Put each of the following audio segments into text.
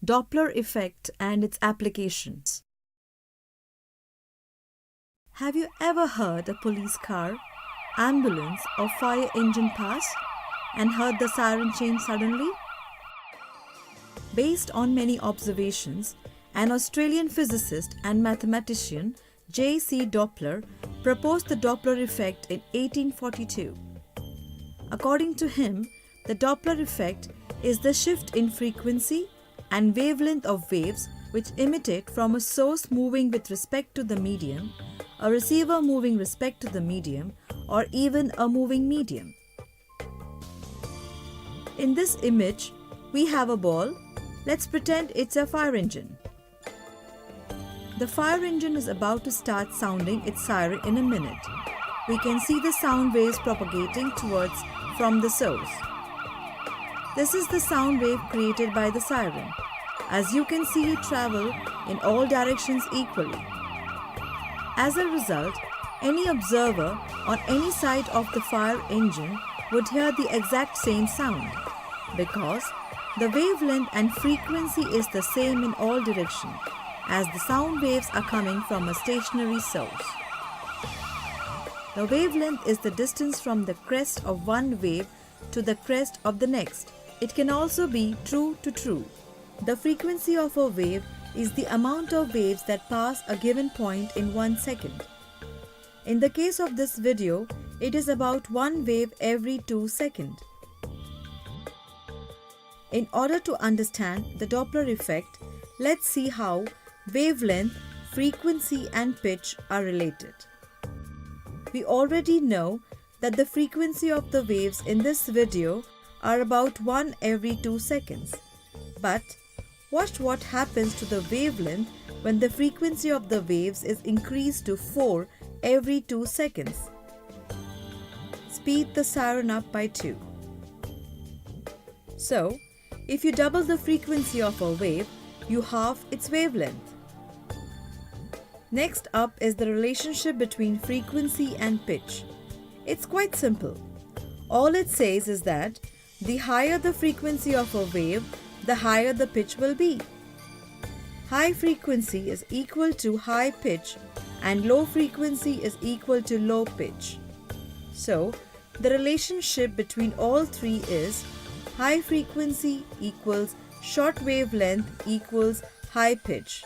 Doppler effect and its applications. Have you ever heard a police car, ambulance or fire engine pass and heard the siren change suddenly? Based on many observations, an Australian physicist and mathematician, J.C. Doppler, proposed the Doppler effect in 1842. According to him, the Doppler effect is the shift in frequency and wavelength of waves which emitted from a source moving with respect to the medium, a receiver moving respect to the medium, or even a moving medium. In this image, we have a ball. Let's pretend it's a fire engine. The fire engine is about to start sounding its siren in a minute. We can see the sound waves propagating towards from the source. This is the sound wave created by the siren. As you can see, it travels in all directions equally. As a result, any observer on any side of the fire engine would hear the exact same sound because the wavelength and frequency is the same in all directions, as the sound waves are coming from a stationary source. The wavelength is the distance from the crest of one wave to the crest of the next. It can also be true to true. The frequency of a wave is the amount of waves that pass a given point in 1 second. In the case of this video, it is about one wave every 2 seconds. In order to understand the Doppler effect, let's see how wavelength, frequency and pitch are related. We already know that the frequency of the waves in this video are about 1 every 2 seconds. But watch what happens to the wavelength when the frequency of the waves is increased to 4 every 2 seconds. Speed the siren up by 2. So, if you double the frequency of a wave, you halve its wavelength. Next up is the relationship between frequency and pitch. It's quite simple. All it says is that the higher the frequency of a wave, the higher the pitch will be. High frequency is equal to high pitch and low frequency is equal to low pitch. So, the relationship between all three is high frequency equals short wavelength equals high pitch.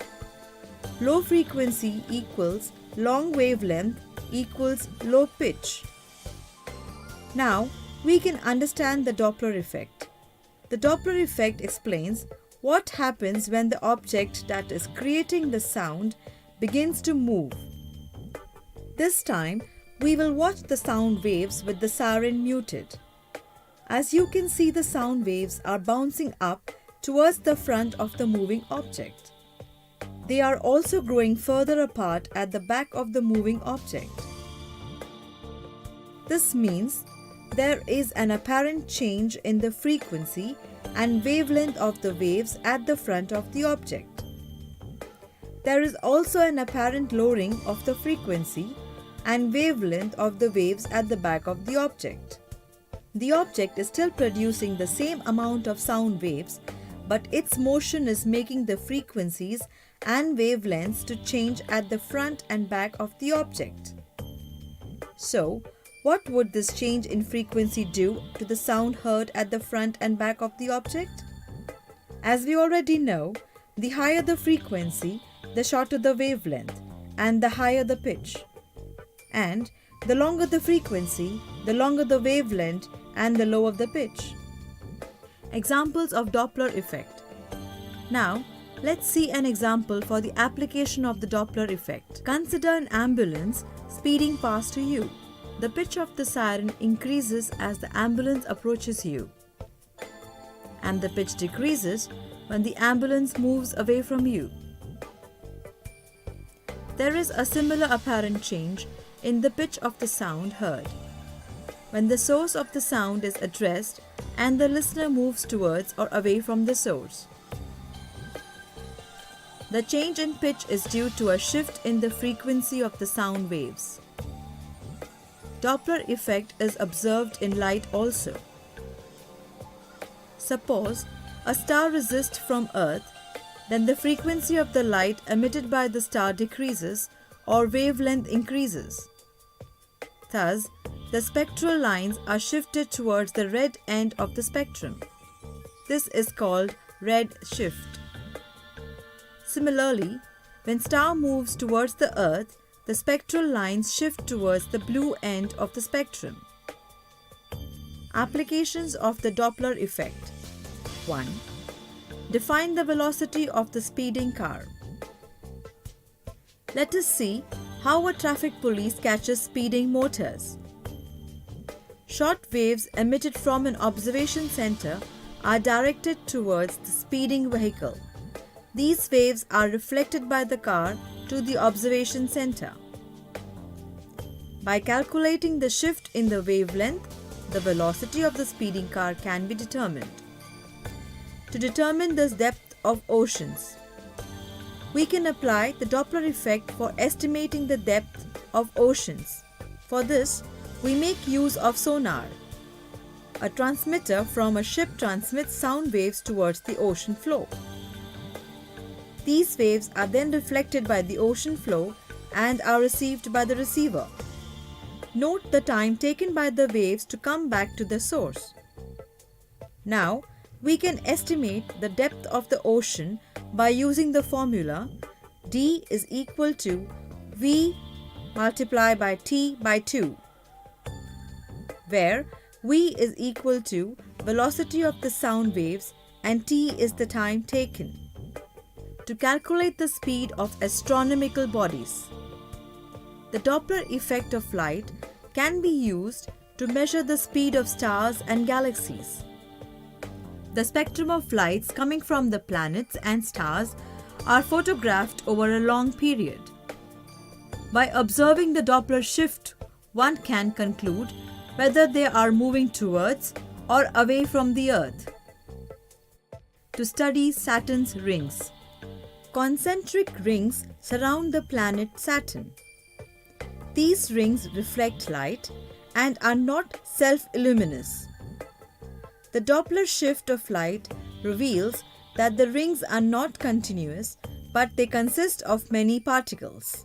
Low frequency equals long wavelength equals low pitch. Now, we can understand the Doppler effect. The Doppler effect explains what happens when the object that is creating the sound begins to move. This time, we will watch the sound waves with the siren muted. As you can see, the sound waves are bouncing up towards the front of the moving object. They are also growing further apart at the back of the moving object. This means there is an apparent change in the frequency and wavelength of the waves at the front of the object. There is also an apparent lowering of the frequency and wavelength of the waves at the back of the object. The object is still producing the same amount of sound waves, but its motion is making the frequencies and wavelengths to change at the front and back of the object. So, what would this change in frequency do to the sound heard at the front and back of the object? As we already know, the higher the frequency, the shorter the wavelength, and the higher the pitch. And the longer the frequency, the longer the wavelength, and the lower the pitch. Examples of Doppler effect. Now, let's see an example for the application of the Doppler effect. Consider an ambulance speeding past to you. The pitch of the siren increases as the ambulance approaches you, and the pitch decreases when the ambulance moves away from you. There is a similar apparent change in the pitch of the sound heard when the source of the sound is addressed and the listener moves towards or away from the source. The change in pitch is due to a shift in the frequency of the sound waves. Doppler effect is observed in light also. Suppose a star resists from Earth then the frequency of the light emitted by the star decreases or wavelength increases. Thus, the spectral lines are shifted towards the red end of the spectrum. This is called red shift. Similarly, when star moves towards the Earth, the spectral lines shift towards the blue end of the spectrum. Applications of the Doppler effect. 1. Define the velocity of the speeding car. Let us see how a traffic police catches speeding motors. Short waves emitted from an observation center are directed towards the speeding vehicle. These waves are reflected by the car to the observation center. By calculating the shift in the wavelength, the velocity of the speeding car can be determined. To determine the depth of oceans, we can apply the Doppler effect for estimating the depth of oceans. For this, we make use of sonar. A transmitter from a ship transmits sound waves towards the ocean floor. These waves are then reflected by the ocean floor and are received by the receiver. Note the time taken by the waves to come back to the source. Now, we can estimate the depth of the ocean by using the formula d is equal to v multiplied by t by 2, where v is equal to velocity of the sound waves and t is the time taken. To calculate the speed of astronomical bodies, the Doppler effect of light can be used to measure the speed of stars and galaxies. The spectrum of lights coming from the planets and stars are photographed over a long period. By observing the Doppler shift, one can conclude whether they are moving towards or away from the Earth. To study Saturn's rings. Concentric rings surround the planet Saturn. These rings reflect light and are not self-luminous. The Doppler shift of light reveals that the rings are not continuous, but they consist of many particles.